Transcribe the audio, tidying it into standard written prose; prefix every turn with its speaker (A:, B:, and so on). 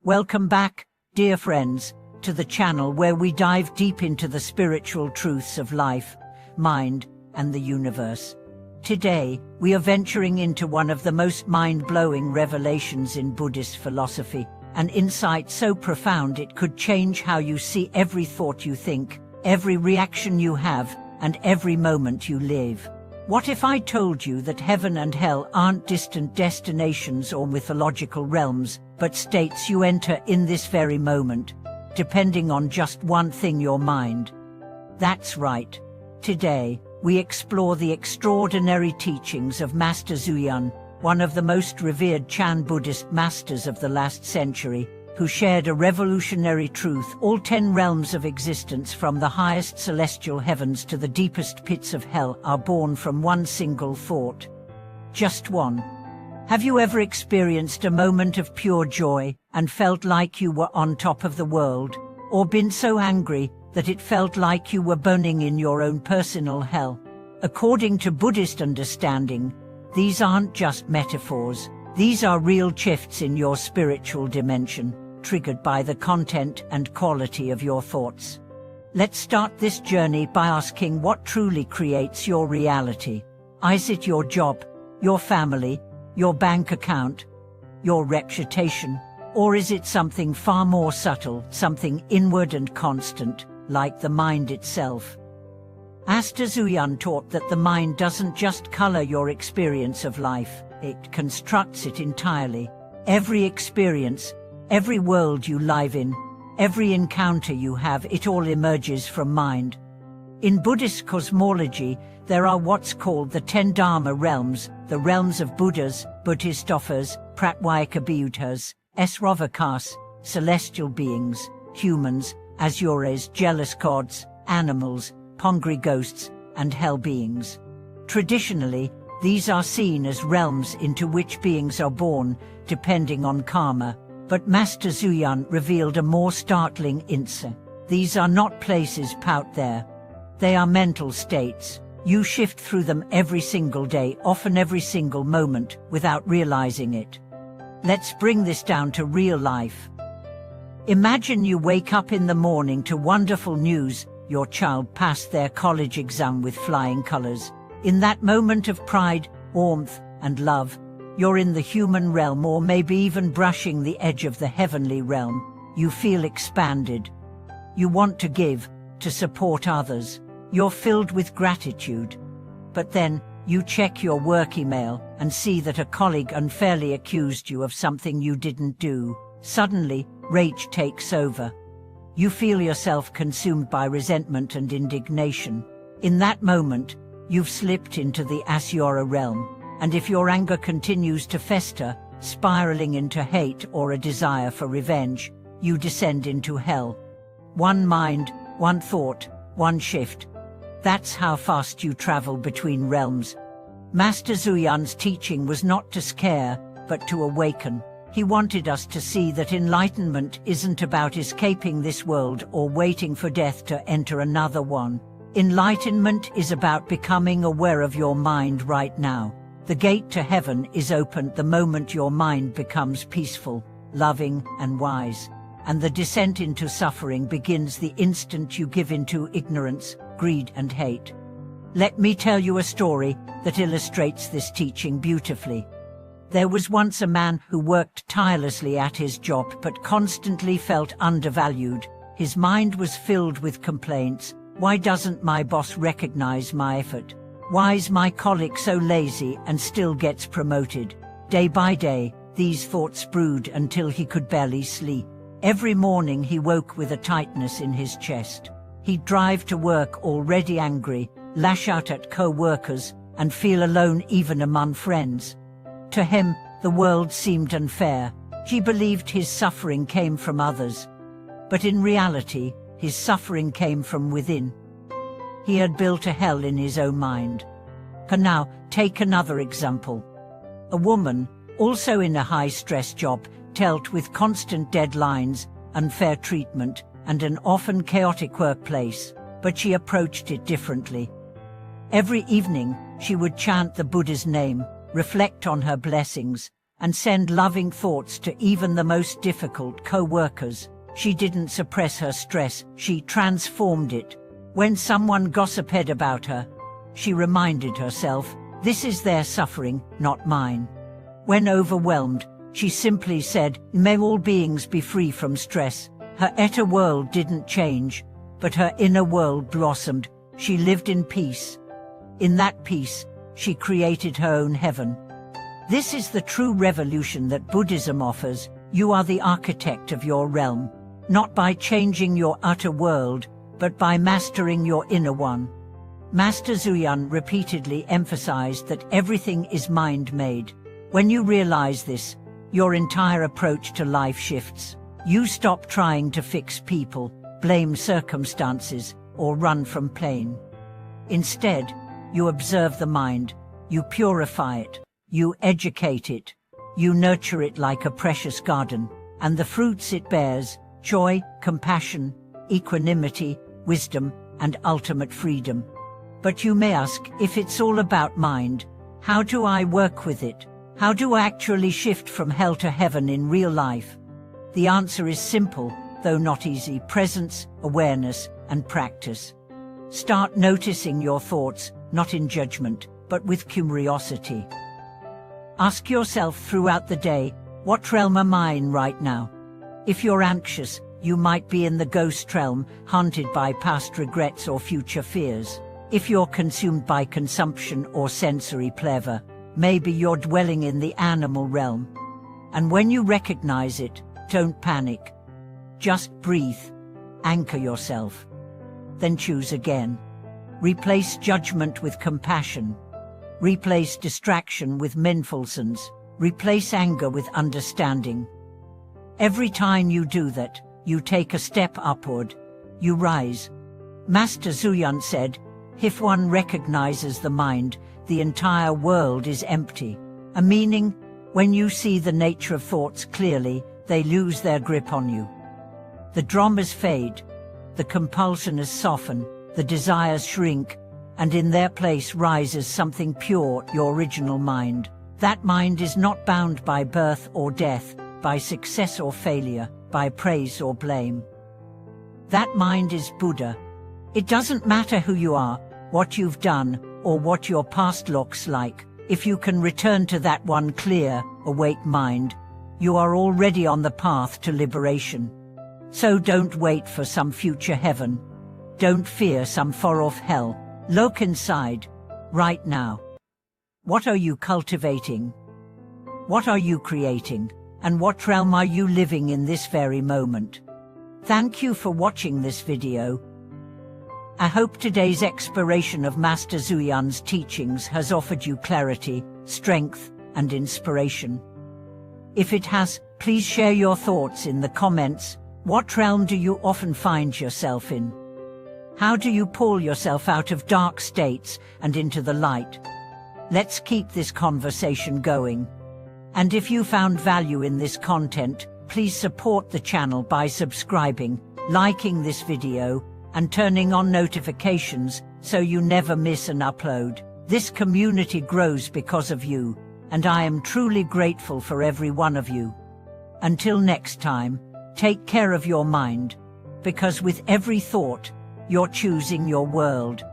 A: Welcome back, dear friends, to the channel where we dive deep into the spiritual truths of life, mind, and the universe. Today, we are venturing into one of the most mind-blowing revelations in Buddhist philosophy, an insight so profound it could change how you see every thought you think, every reaction you have, and every moment you live. What if I told you that heaven and hell aren't distant destinations or mythological realms, but states you enter in this very moment, depending on just one thing: your mind? That's right. Today, we explore the extraordinary teachings of Master Zhuyan, one of the most revered Chan Buddhist masters of the last century, who shared a revolutionary truth: all 10 realms of existence, from the highest celestial heavens to the deepest pits of hell, are born from one single thought. Just one. Have you ever experienced a moment of pure joy and felt like you were on top of the world, or been so angry that it felt like you were burning in your own personal hell? According to Buddhist understanding, these aren't just metaphors. These are real shifts in your spiritual dimension, triggered by the content and quality of your thoughts. Let's start this journey by asking what truly creates your reality. Is it your job, your family, your bank account, your reputation? Or is it something far more subtle, something inward and constant, like the mind itself? Master Zhuyan taught that the mind doesn't just color your experience of life, it constructs it entirely. Every experience, every world you live in, every encounter you have, it all emerges from mind. In Buddhist cosmology, there are what's called the 10 Dharma realms, the realms of Buddhas, Bodhisattvas, Pratvaikabuddhas, Esravakas, celestial beings, humans, Asures, jealous gods, animals, hungry ghosts, and hell beings. Traditionally, these are seen as realms into which beings are born, depending on karma, but Master Zhuyan revealed a more startling insight. These are not places out there. They are mental states. You shift through them every single day, often every single moment, without realizing it. Let's bring this down to real life. Imagine you wake up in the morning to wonderful news: your child passed their college exam with flying colors. In that moment of pride, warmth, and love, you're in the human realm, or maybe even brushing the edge of the heavenly realm. You feel expanded. You want to give, to support others. You're filled with gratitude. But then, you check your work email and see that a colleague unfairly accused you of something you didn't do. Suddenly, rage takes over. You feel yourself consumed by resentment and indignation. In that moment, you've slipped into the Asura realm, and if your anger continues to fester, spiraling into hate or a desire for revenge, you descend into hell. One mind, one thought, one shift. That's how fast you travel between realms. Master Zhuyan's teaching was not to scare, but to awaken. He wanted us to see that enlightenment isn't about escaping this world or waiting for death to enter another one. Enlightenment is about becoming aware of your mind right now. The gate to heaven is opened the moment your mind becomes peaceful, loving, and wise. And the descent into suffering begins the instant you give into ignorance, greed, and hate. Let me tell you a story that illustrates this teaching beautifully. There was once a man who worked tirelessly at his job but constantly felt undervalued. His mind was filled with complaints. Why doesn't my boss recognize my effort? Why is my colleague so lazy and still gets promoted? Day by day, these thoughts brewed until he could barely sleep. Every morning he woke with a tightness in his chest. He'd drive to work already angry, lash out at co-workers, and feel alone even among friends. To him, the world seemed unfair. He believed his suffering came from others. But in reality, his suffering came from within. He had built a hell in his own mind. And now, take another example. A woman, also in a high-stress job, dealt with constant deadlines, unfair treatment, and an often chaotic workplace, but she approached it differently. Every evening, she would chant the Buddha's name, reflect on her blessings, and send loving thoughts to even the most difficult co-workers. She didn't suppress her stress, she transformed it. When someone gossiped about her, she reminded herself, this is their suffering, not mine. When overwhelmed, she simply said, may all beings be free from stress. Her outer world didn't change, but her inner world blossomed. She lived in peace. In that peace, she created her own heaven. This is the true revolution that Buddhism offers. You are the architect of your realm, not by changing your outer world, but by mastering your inner one. Master Zuyan repeatedly emphasized that everything is mind-made. When you realize this, your entire approach to life shifts. You stop trying to fix people, blame circumstances, or run from pain. Instead, you observe the mind, you purify it, you educate it, you nurture it like a precious garden, and the fruits it bears, joy, compassion, equanimity, wisdom, and ultimate freedom. But you may ask, if it's all about mind, how do I work with it? How do I actually shift from hell to heaven in real life? The answer is simple, though not easy: presence, awareness, and practice. Start noticing your thoughts, not in judgment, but with curiosity. Ask yourself throughout the day, what realm am I in right now? If you're anxious, you might be in the ghost realm, haunted by past regrets or future fears. If you're consumed by consumption or sensory pleasure, maybe you're dwelling in the animal realm. And when you recognize it, don't panic. Just breathe. Anchor yourself. Then choose again. Replace judgment with compassion. Replace distraction with mindfulness. Replace anger with understanding. Every time you do that, you take a step upward. You rise. Master Zuyan said, if one recognizes the mind, the entire world is empty. A meaning, when you see the nature of thoughts clearly, they lose their grip on you. The dramas fade, the compulsions soften, the desires shrink, and in their place rises something pure, your original mind. That mind is not bound by birth or death, by success or failure, by praise or blame. That mind is Buddha. It doesn't matter who you are, what you've done, or what your past looks like. If you can return to that one clear, awake mind, you are already on the path to liberation. So don't wait for some future heaven. Don't fear some far-off hell. Look inside, right now. What are you cultivating? What are you creating? And what realm are you living in this very moment? Thank you for watching this video. I hope today's exploration of Master Zuyan's teachings has offered you clarity, strength, and inspiration. If it has, please share your thoughts in the comments. What realm do you often find yourself in? How do you pull yourself out of dark states and into the light? Let's keep this conversation going. And if you found value in this content, please support the channel by subscribing, liking this video, and turning on notifications so you never miss an upload. This community grows because of you, and I am truly grateful for every one of you. Until next time, take care of your mind, because with every thought, you're choosing your world.